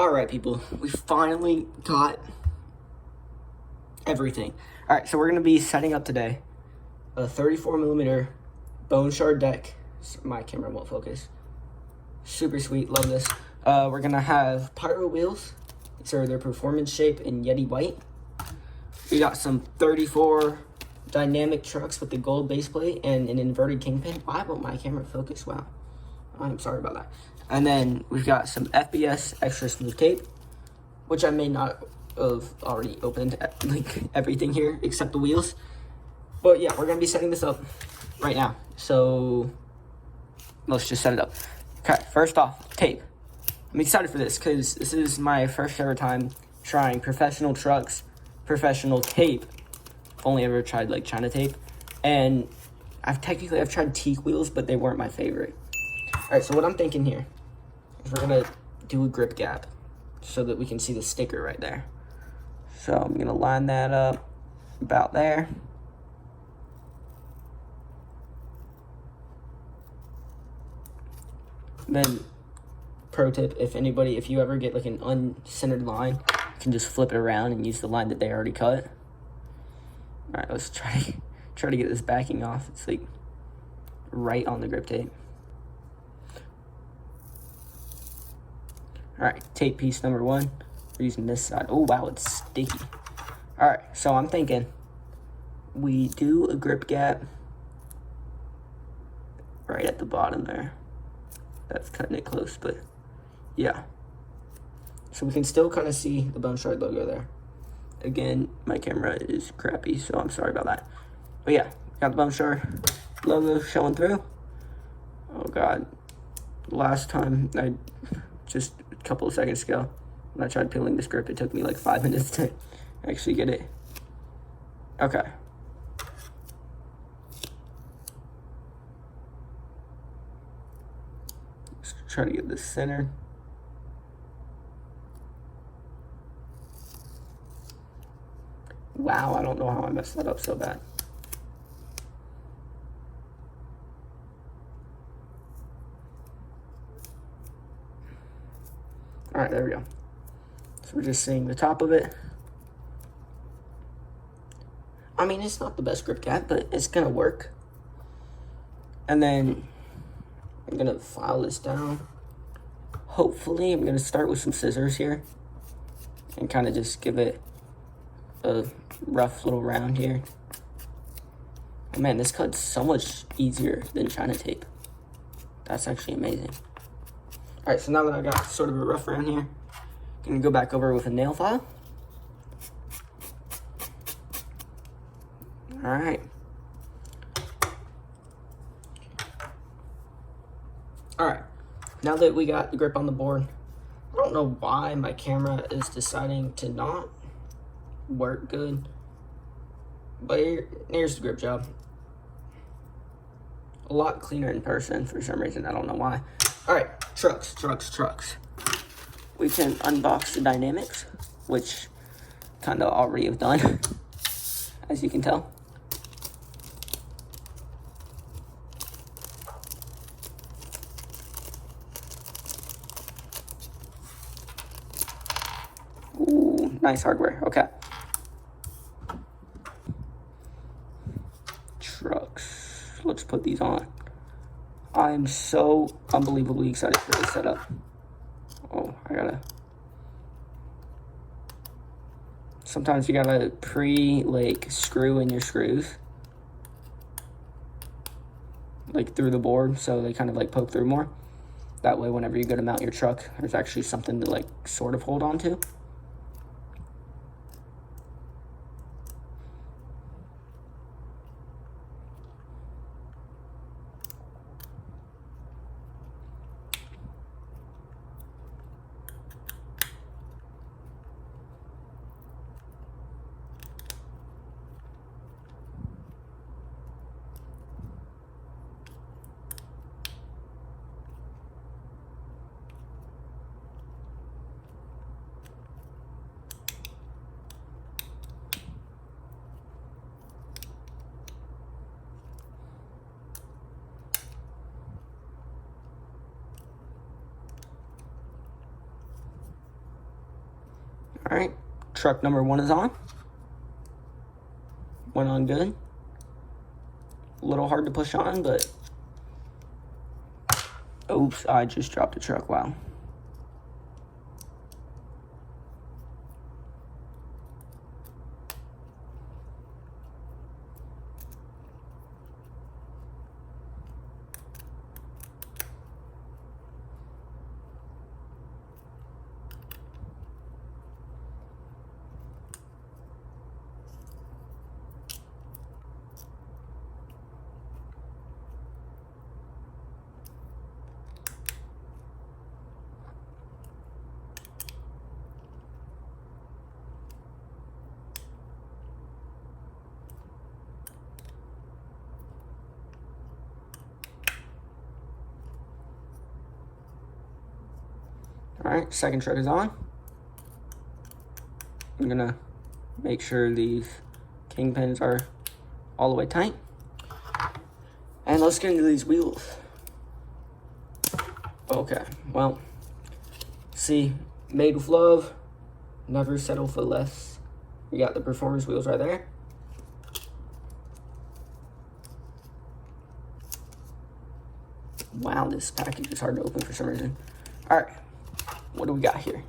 Alright, people, we finally got everything. Alright, so we're going to be setting up today a 34mm boneshard deck. My camera won't focus. Super sweet, love this. We're going to have pyro wheels. These are their performance shape in Yeti white. We got some 34 dynamic trucks with the gold base plate and an inverted kingpin. Why won't my camera focus? Wow. I'm sorry about that. And then we've got some FBS extra smooth tape, which I may not have already opened like everything here except the wheels. But yeah, we're gonna be setting this up right now. So let's just set it up. Okay, first off, tape. I'm excited for this because this is my first ever time trying professional trucks, professional tape. I've only ever tried like China tape, and I've tried teak wheels, but they weren't my favorite. All right, so what I'm thinking here is we're gonna do a grip gap so that we can see the sticker right there. So I'm gonna line that up about there. Then, pro tip, if you ever get like an uncentered line, you can just flip it around and use the line that they already cut. All right, let's try to get this backing off. It's like right on the grip tape. All right, tape piece number 1. We're using this side. Oh, wow, it's sticky. All right, so I'm thinking we do a grip gap right at the bottom there. That's cutting it close, but yeah. So we can still kind of see the boneshard logo there. Again, my camera is crappy, so I'm sorry about that. But yeah, got the boneshard logo showing through. Oh God, last time just a couple of seconds ago, when I tried peeling this grip, it took me like 5 minutes to actually get it. Okay. Let's try to get this centered. Wow, I don't know how I messed that up so bad. All right, there we go. So we're just seeing the top of it. I mean, it's not the best grip gap, but it's gonna work. And then I'm gonna file this down. Hopefully, I'm gonna start with some scissors here and kind of just give it a rough little round here. Oh, man, this cut's so much easier than China tape. That's actually amazing. All right, so now that I got sort of a rough round here, I'm gonna go back over with a nail file. All right. All right, now that we got the grip on the board, I don't know why my camera is deciding to not work good, but here's the grip job. A lot cleaner in person for some reason, I don't know why. All right, trucks. We can unbox the dynamics, which kind of already have done, as you can tell. Ooh, nice hardware, okay. Trucks, let's put these on. I'm so unbelievably excited for this setup. Oh, sometimes you gotta screw in your screws, like through the board, so they kind of like poke through more. That way, whenever you go to mount your truck, there's actually something to like sort of hold on to. All right, truck number 1 is on. Went on good. A little hard to push on, but oops, I just dropped the truck. Wow. All right, second truck is on. I'm gonna make sure these kingpins are all the way tight. And let's get into these wheels. Okay, well, see, made with love, never settle for less. We got the performance wheels right there. Wow, this package is hard to open for some reason. All right, what do we got here?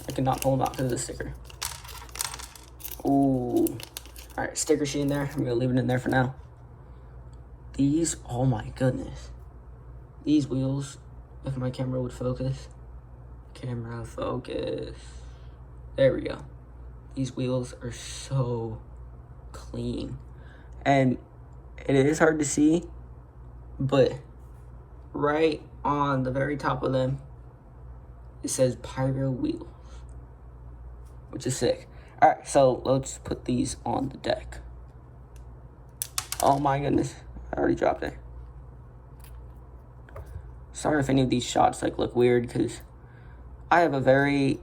I cannot pull them out because of the sticker. Ooh. All right, sticker sheet in there. I'm gonna leave it in there for now. These, oh my goodness. These wheels, if my camera would focus. Camera focus. There we go. These wheels are so clean. And it is hard to see, but right on the very top of them, it says Piro wheels, which is sick. All right, so let's put these on the deck. Oh my goodness, I already dropped it. Sorry if any of these shots like look weird, because I have a very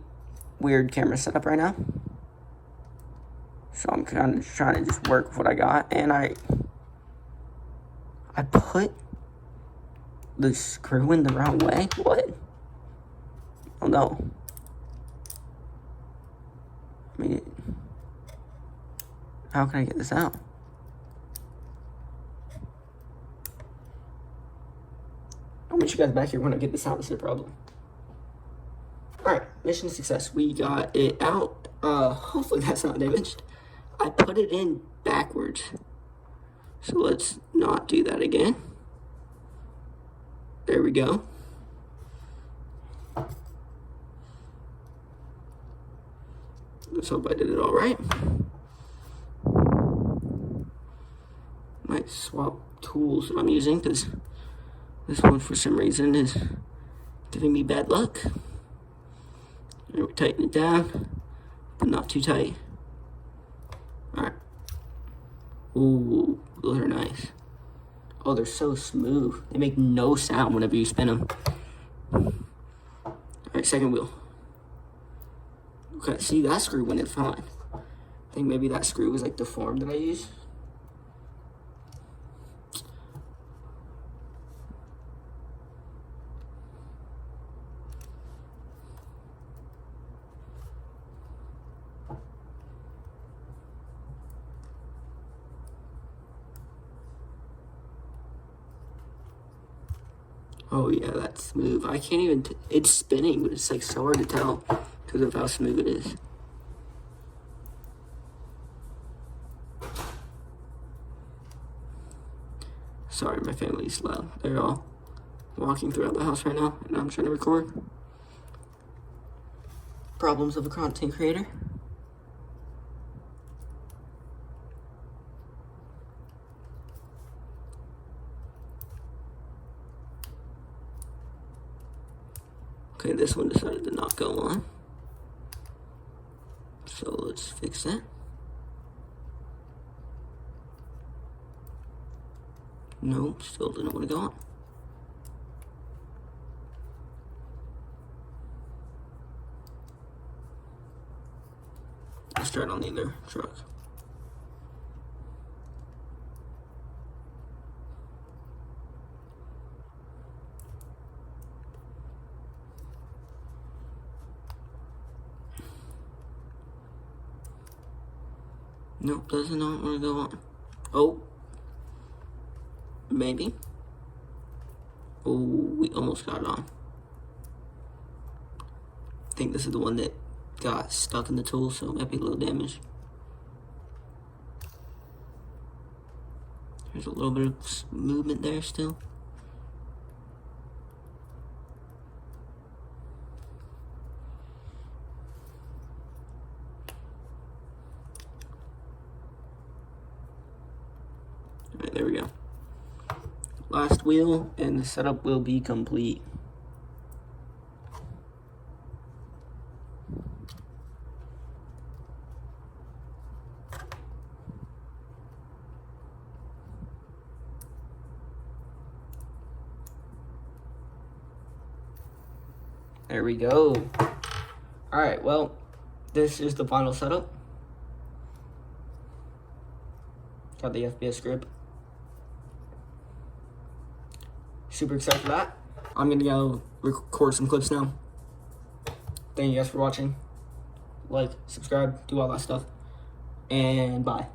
weird camera setup right now. So I'm kind of trying to just work with what I got, and I put the screw in the wrong way. What? Oh no. I mean, how can I get this out? I'll meet you guys back here when I get this out. This is a problem. Alright, mission success. We got it out. Hopefully that's not damaged. I put it in backwards. So let's not do that again. There we go. Let's hope I did it all right. Might swap tools that I'm using, because this one for some reason is giving me bad luck. And we tighten it down, but not too tight. Alright. Ooh, those are nice. Oh, they're so smooth. They make no sound whenever you spin them. Alright, second wheel. Okay, see, that screw went in fine. I think maybe that screw was like the form that I used. Oh yeah, that's smooth. I can't even, it's spinning, but it's like so hard to tell because of how smooth it is. Sorry, my family's loud. They're all walking throughout the house right now, and I'm trying to record. Problems of a content creator. Okay, this one decided to not go on. So let's fix that. Nope, still didn't want to go on. Let's start on the other truck. Nope, does not want to go on. Oh. Maybe. Oh, we almost got it on. I think this is the one that got stuck in the tool, so it might be a little damaged. There's a little bit of movement there still. Alright, there we go. Last wheel, and the setup will be complete. There we go. Alright, well, this is the final setup. Got the FPS grip. Super excited for that. I'm gonna go record some clips now. Thank you guys for watching. Like, subscribe, do all that stuff. And bye.